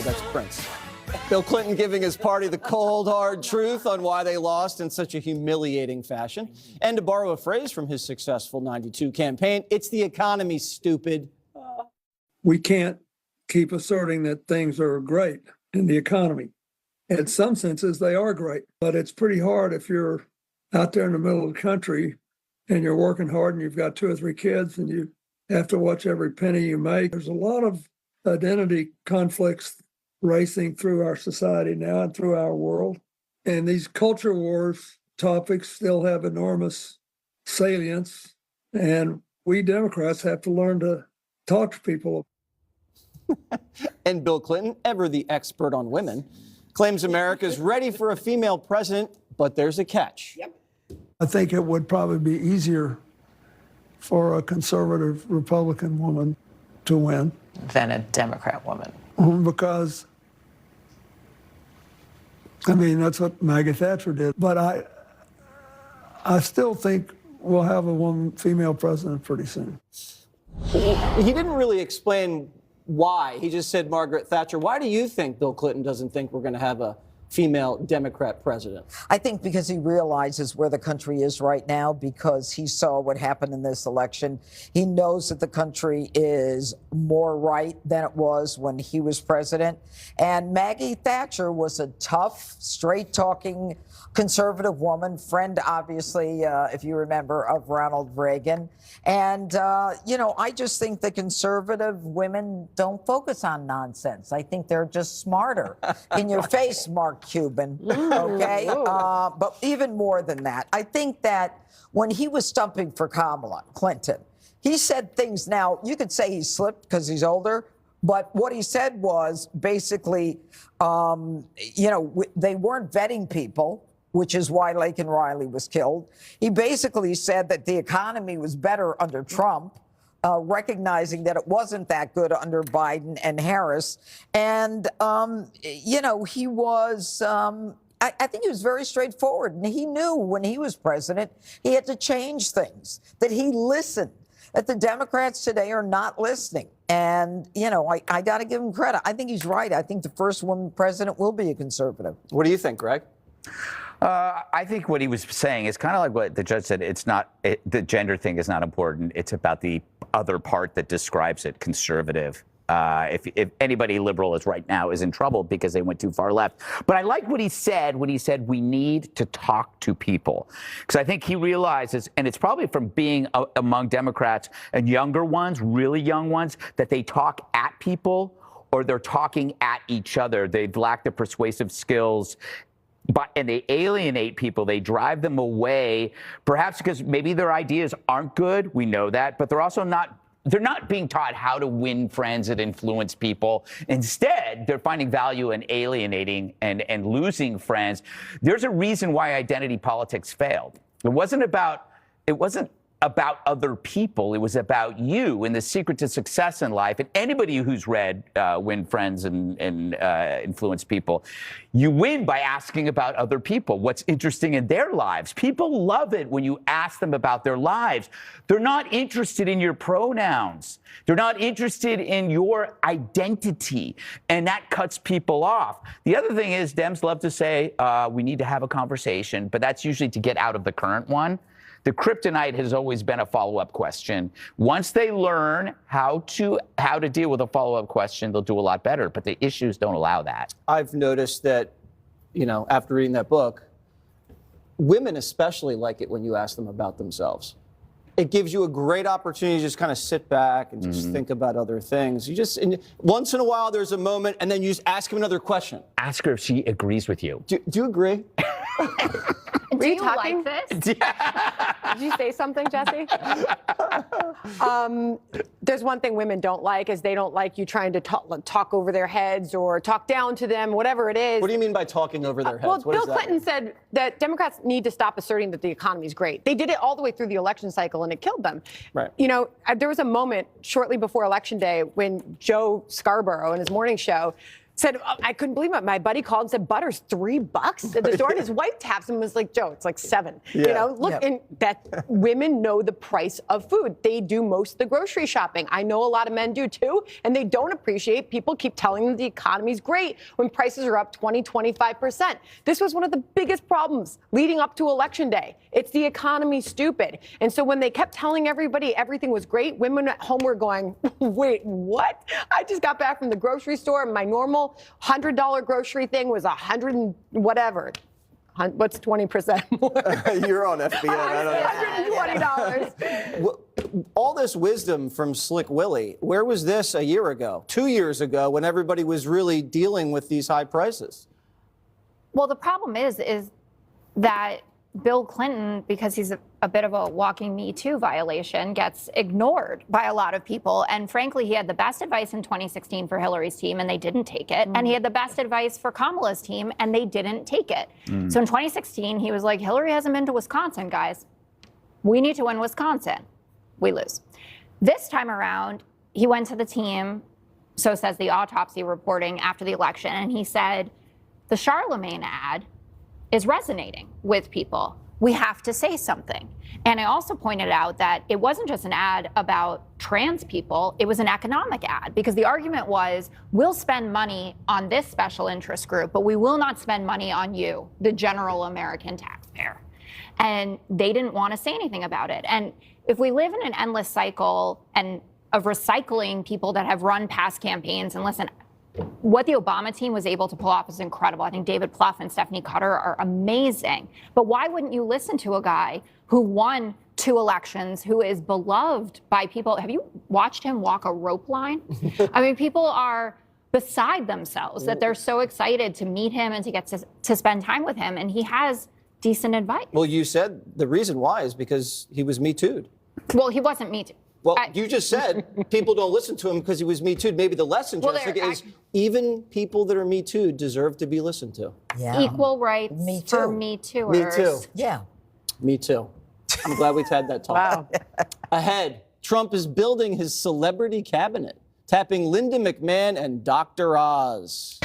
That's Prince. Bill Clinton giving his party the cold, hard truth on why they lost in such a humiliating fashion. And to borrow a phrase from his successful 92 campaign, it's the economy, stupid. We can't keep asserting that things are great in the economy. In some senses, they are great, but it's pretty hard if you're out there in the middle of the country and you're working hard and you've got 2 or 3 kids and you have to watch every penny you make. There's a lot of identity conflicts racing through our society now and through our world. And these culture wars topics still have enormous salience. And we Democrats have to learn to talk to people. And Bill Clinton, ever the expert on women, claims America's ready for a female president, but there's a catch. Yep. I think it would probably be easier for a conservative Republican woman to win than a Democrat woman. Because, I mean, that's what Maggie Thatcher did. But I still think we'll have a female president pretty soon. He didn't really explain why. He just said Margaret Thatcher. Why do you think Bill Clinton doesn't think we're going to have a female Democrat president? I think because he realizes where the country is right now, because he saw what happened in this election. He knows that the country is more right than it was when he was president. And Maggie Thatcher was a tough, straight-talking conservative woman, friend, obviously, if you remember, of Ronald Reagan. And, I just think the conservative women don't focus on nonsense. I think they're just smarter. In your face, Mark Cuban, okay? But even more than that, I think that when he was stumping for Kamala Clinton, he said things. Now, you could say he slipped because he's older, but what he said was basically, they weren't vetting people, which is why Laken Riley was killed. He basically said that the economy was better under Trump, recognizing that it wasn't that good under Biden and Harris. And, he was, I think he was very straightforward. And he knew when he was president, he had to change things, that he listened, that the Democrats today are not listening. And, I got to give him credit. I think he's right. I think the first woman president will be a conservative. What do you think, Greg? I think what he was saying is kind of like what the judge said. The gender thing is not important. It's about the other part that describes it, conservative. If anybody liberal is right now is in trouble because they went too far left. But I like what he said when he said we need to talk to people. Because I think he realizes, and it's probably from being among Democrats and younger ones, really young ones, that they talk at people or they're talking at each other. They lack the persuasive skills. And they alienate people. They drive them away, perhaps because maybe their ideas aren't good. We know that, but they're also not. They're not being taught how to win friends and influence people. Instead, they're finding value in alienating and losing friends. There's a reason why identity politics failed. It wasn't about other people. It was about you and the secret to success in life. And anybody who's read Win Friends and Influence People, you win by asking about other people, what's interesting in their lives. People love it when you ask them about their lives. They're not interested in your pronouns. They're not interested in your identity. And that cuts people off. The other thing is Dems love to say, we need to have a conversation, but that's usually to get out of the current one. The kryptonite has always been a follow-up question. Once they learn how to deal with a follow-up question, they'll do a lot better. But the issues don't allow that. I've noticed that, after reading that book, women especially like it when you ask them about themselves. It gives you a great opportunity to just kind of sit back and just think about other things. Once in a while, there's a moment, and then you just ask them another question. Ask her if she agrees with you. Do you agree? Do you like this? Did you say something, Jesse? There's one thing women don't like is they don't like you trying to talk over their heads or talk down to them, whatever it is. What do you mean by talking over their heads? Well, Bill Clinton said that Democrats need to stop asserting that the economy is great. They did it all the way through the election cycle, and it killed them. Right. There was a moment shortly before Election Day when Joe Scarborough in his morning show said, I couldn't believe it. My buddy called and said, butter's $3 at the store. And his wife taps him and was like, Joe, it's like $7. You know, look, and that women know the price of food. They do most of the grocery shopping. I know a lot of men do too, and they don't appreciate people keep telling them the economy's great when prices are up 20, 25%. This was one of the biggest problems leading up to Election Day. It's the economy's stupid. And so when they kept telling everybody everything was great, women at home were going, wait, what? I just got back from the grocery store and my normal $100 grocery thing was $100 and whatever. What's 20% more? You're on FBN. I don't know. $120. All this wisdom from Slick Willie, where was this a year ago, 2 years ago, when everybody was really dealing with these high prices? Well, the problem is that Bill Clinton, because he's a bit of a walking Me Too violation, gets ignored by a lot of people. And frankly, he had the best advice in 2016 for Hillary's team, and they didn't take it. And he had the best advice for Kamala's team, and they didn't take it. So in 2016, he was like, Hillary hasn't been to Wisconsin, guys. We need to win Wisconsin. We lose. This time around, he went to the team, so says the autopsy reporting after the election, and he said, the Charlemagne ad is resonating with people. We have to say something. And I also pointed out that it wasn't just an ad about trans people, it was an economic ad, because the argument was, we'll spend money on this special interest group, but we will not spend money on you, the general American taxpayer. And they didn't want to say anything about it. And if we live in an endless cycle and of recycling people that have run past campaigns, and listen, what the Obama team was able to pull off is incredible. I think David Plouffe and Stephanie Cutter are amazing. But why wouldn't you listen to a guy who won 2 elections, who is beloved by people? Have you watched him walk a rope line? I mean, people are beside themselves that they're so excited to meet him and to get to spend time with him. And he has decent advice. Well, you said the reason why is because he was Me Too'd. Well, he wasn't Me Too. Well, you just said people don't listen to him because he was Me Too'd. Maybe the lesson, Jessica, is even people that are Me Too'd deserve to be listened to. Yeah. Equal rights Me for too. Me Tooers. Me too. Yeah. Me too. I'm glad we've had that talk. Wow. Ahead, Trump is building his celebrity cabinet, tapping Linda McMahon and Dr. Oz.